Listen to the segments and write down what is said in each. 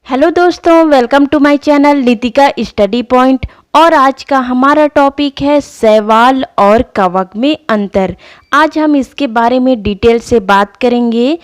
Hello दोस्तों, welcome to my channel Nitika study point. और आज का हमारा टॉपिक है शैवाल और कवक में अंतर। आज हम इसके बारे में डिटेल से बात करेंगे।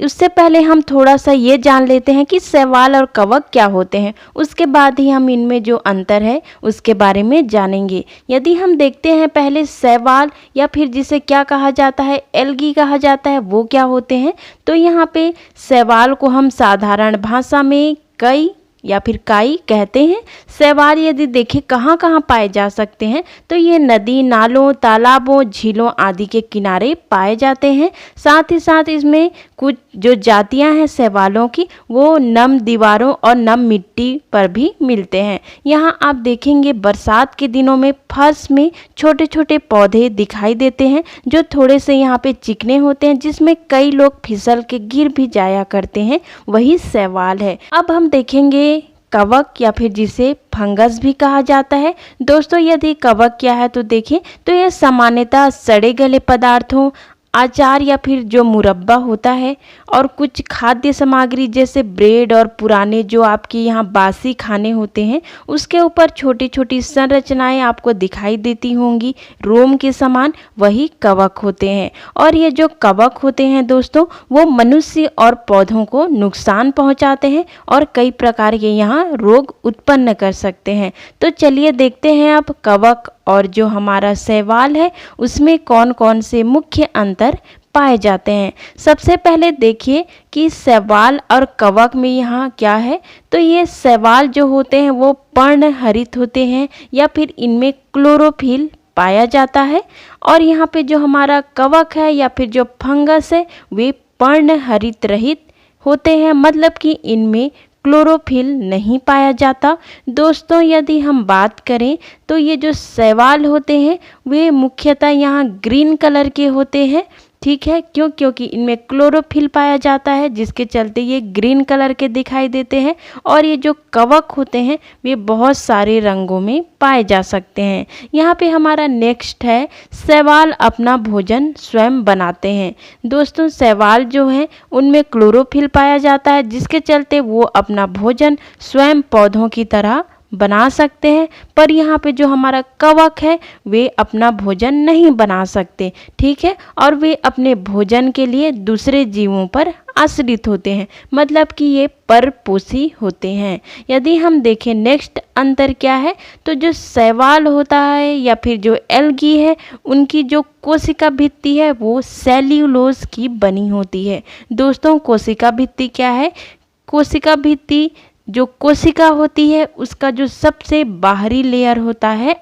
उससे पहले हम थोड़ा सा ये जान लेते हैं कि शैवाल और कवक क्या होते हैं, उसके बाद ही हम इनमें जो अंतर है उसके बारे में जानेंगे। यदि हम देखते हैं पहले शैवाल या फिर जिसे क्या कहा जाता है, एल्गी कहा जाता है, वो क्या होते हैं। तो यहाँ पे शैवाल को हम साधारण भाषा में कई या फिर काई कहते हैं। शैवाल यदि देखें कहाँ कहाँ पाए जा सकते हैं तो ये नदी, नालों, तालाबों, झीलों आदि के किनारे पाए जाते हैं। साथ ही साथ इसमें कुछ जो जातियां हैं शैवालों की वो नम दीवारों और नम मिट्टी पर भी मिलते हैं। यहाँ आप देखेंगे बरसात के दिनों में फर्श में छोटे छोटे पौधे दिखाई देते हैं जो थोड़े से यहाँ पे चिकने होते हैं, जिसमें कई लोग फिसल के गिर भी जाया करते हैं, वही शैवाल है। अब हम देखेंगे कवक या फिर जिसे फंगस भी कहा जाता है। दोस्तों यदि कवक क्या है तो देखें तो यह सामान्यतः सड़े गले पदार्थों, अचार या फिर जो मुरब्बा होता है और कुछ खाद्य सामग्री जैसे ब्रेड और पुराने जो आपके यहाँ बासी खाने होते हैं उसके ऊपर छोटी छोटी संरचनाएं आपको दिखाई देती होंगी रोम के समान, वही कवक होते हैं। और ये जो कवक होते हैं दोस्तों वो मनुष्य और पौधों को नुकसान पहुंचाते हैं और कई प्रकार के यहाँ रोग उत्पन्न कर सकते हैं। तो चलिए देखते हैं अब कवक और जो हमारा शैवाल है उसमें कौन कौन से मुख्य अंतर पाए जाते हैं। सबसे पहले देखिए कि शैवाल और कवक में यहाँ क्या है। तो ये शैवाल जो होते हैं वो पर्णहरित होते हैं या फिर इनमें क्लोरोफिल पाया जाता है। और यहाँ पे जो हमारा कवक है या फिर जो फंगस है वे पर्णहरित रहित होते हैं, मतलब कि इनमें क्लोरोफिल नहीं पाया जाता। दोस्तों यदि हम बात करें तो ये जो शैवाल होते हैं वे मुख्यतः यहाँ ग्रीन कलर के होते हैं, ठीक है, क्योंकि इनमें क्लोरोफिल पाया जाता है जिसके चलते ये ग्रीन कलर के दिखाई देते हैं। और ये जो कवक होते हैं वे बहुत सारे रंगों में पाए जा सकते हैं। यहाँ पे हमारा नेक्स्ट है शैवाल अपना भोजन स्वयं बनाते हैं। दोस्तों शैवाल जो हैं उनमें क्लोरोफिल पाया जाता है जिसके चलते वो अपना भोजन स्वयं पौधों की तरह बना सकते हैं, पर यहाँ पे जो हमारा कवक है वे अपना भोजन नहीं बना सकते, ठीक है, और वे अपने भोजन के लिए दूसरे जीवों पर आश्रित होते हैं, मतलब कि ये परपोषी होते हैं। यदि हम देखें नेक्स्ट अंतर क्या है तो जो शैवाल होता है या फिर जो एल्गी है उनकी जो कोशिका भित्ति है वो सेल्यूलोज की बनी होती है। दोस्तों कोशिका भित्ति क्या है? कोशिका भित्ति जो कोशिका होती है उसका जो सबसे बाहरी लेयर होता है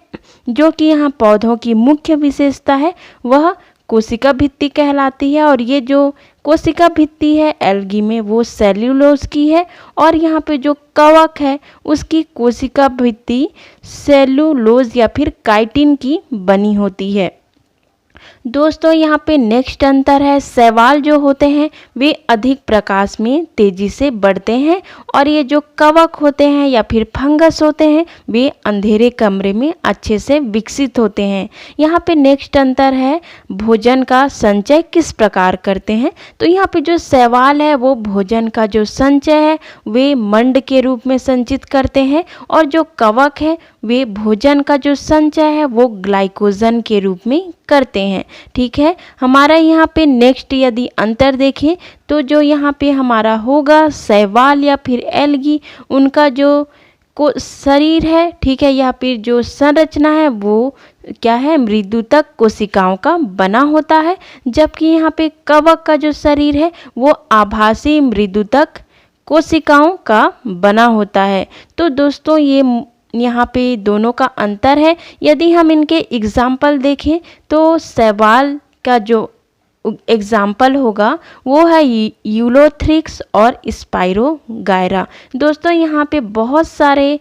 जो कि यहाँ पौधों की मुख्य विशेषता है वह कोशिका भित्ति कहलाती है। और ये जो कोशिका भित्ति है एल्गी में वो सेल्यूलोज की है और यहाँ पे जो कवक है उसकी कोशिका भित्ति सेल्यूलोज या फिर काइटिन की बनी होती है। दोस्तों यहाँ पे नेक्स्ट अंतर है शैवाल जो होते हैं वे अधिक प्रकाश में तेजी से बढ़ते हैं और ये जो कवक होते हैं या फिर फंगस होते हैं वे अंधेरे कमरे में अच्छे से विकसित होते हैं। यहाँ पे नेक्स्ट अंतर है भोजन का संचय किस प्रकार करते हैं। तो यहाँ पे जो शैवाल है वो भोजन का जो संचय है वे मंड के रूप में संचित करते हैं और जो कवक है वे भोजन का जो संचय है वो ग्लाइकोजन के रूप में करते हैं, ठीक है। हमारा यहाँ पे नेक्स्ट यदि अंतर देखें तो जो यहाँ पे हमारा होगा शैवाल या फिर एल्गी उनका जो शरीर है, ठीक है, या फिर जो संरचना है वो क्या है मृदुतक कोशिकाओं का बना होता है, जबकि यहाँ पे कवक का जो शरीर है वो आभासी मृदुतक कोशिकाओं का बना होता है। तो दोस्तों ये यहाँ पे दोनों का अंतर है। यदि हम इनके एग्जाम्पल देखें तो शैवाल का जो एग्जाम्पल होगा वो है यूलोथ्रिक्स और स्पाइरोगायरा। दोस्तों यहाँ पे बहुत सारे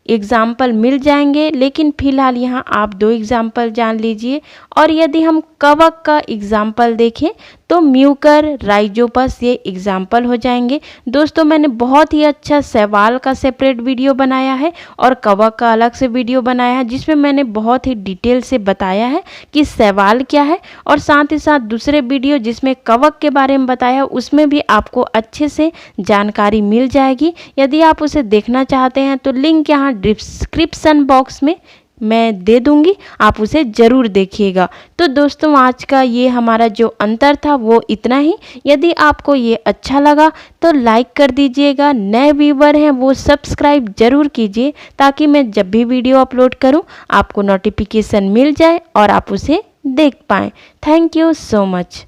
एग्जाम्पल मिल जाएंगे लेकिन फिलहाल यहाँ आप दो एग्जाम्पल जान लीजिए। और यदि हम कवक का एग्जाम्पल देखें तो म्यूकर, राइजोपस ये एग्जाम्पल हो जाएंगे। दोस्तों मैंने बहुत ही अच्छा शैवाल का सेपरेट वीडियो बनाया है और कवक का अलग से वीडियो बनाया है, जिसमें मैंने बहुत ही डिटेल से बताया है कि शैवाल क्या है, और साथ ही साथ दूसरे वीडियो जिसमें कवक के बारे में बताया उसमें भी आपको अच्छे से जानकारी मिल जाएगी। यदि आप उसे देखना चाहते हैं तो लिंक यहाँ डिस्क्रिप्शन बॉक्स में मैं दे दूंगी, आप उसे ज़रूर देखिएगा। तो दोस्तों आज का ये हमारा जो अंतर था वो इतना ही। यदि आपको ये अच्छा लगा तो लाइक कर दीजिएगा, नए व्यूवर हैं वो सब्सक्राइब ज़रूर कीजिए, ताकि मैं जब भी वीडियो अपलोड करूं आपको नोटिफिकेशन मिल जाए और आप उसे देख पाएँ। Thank you so much.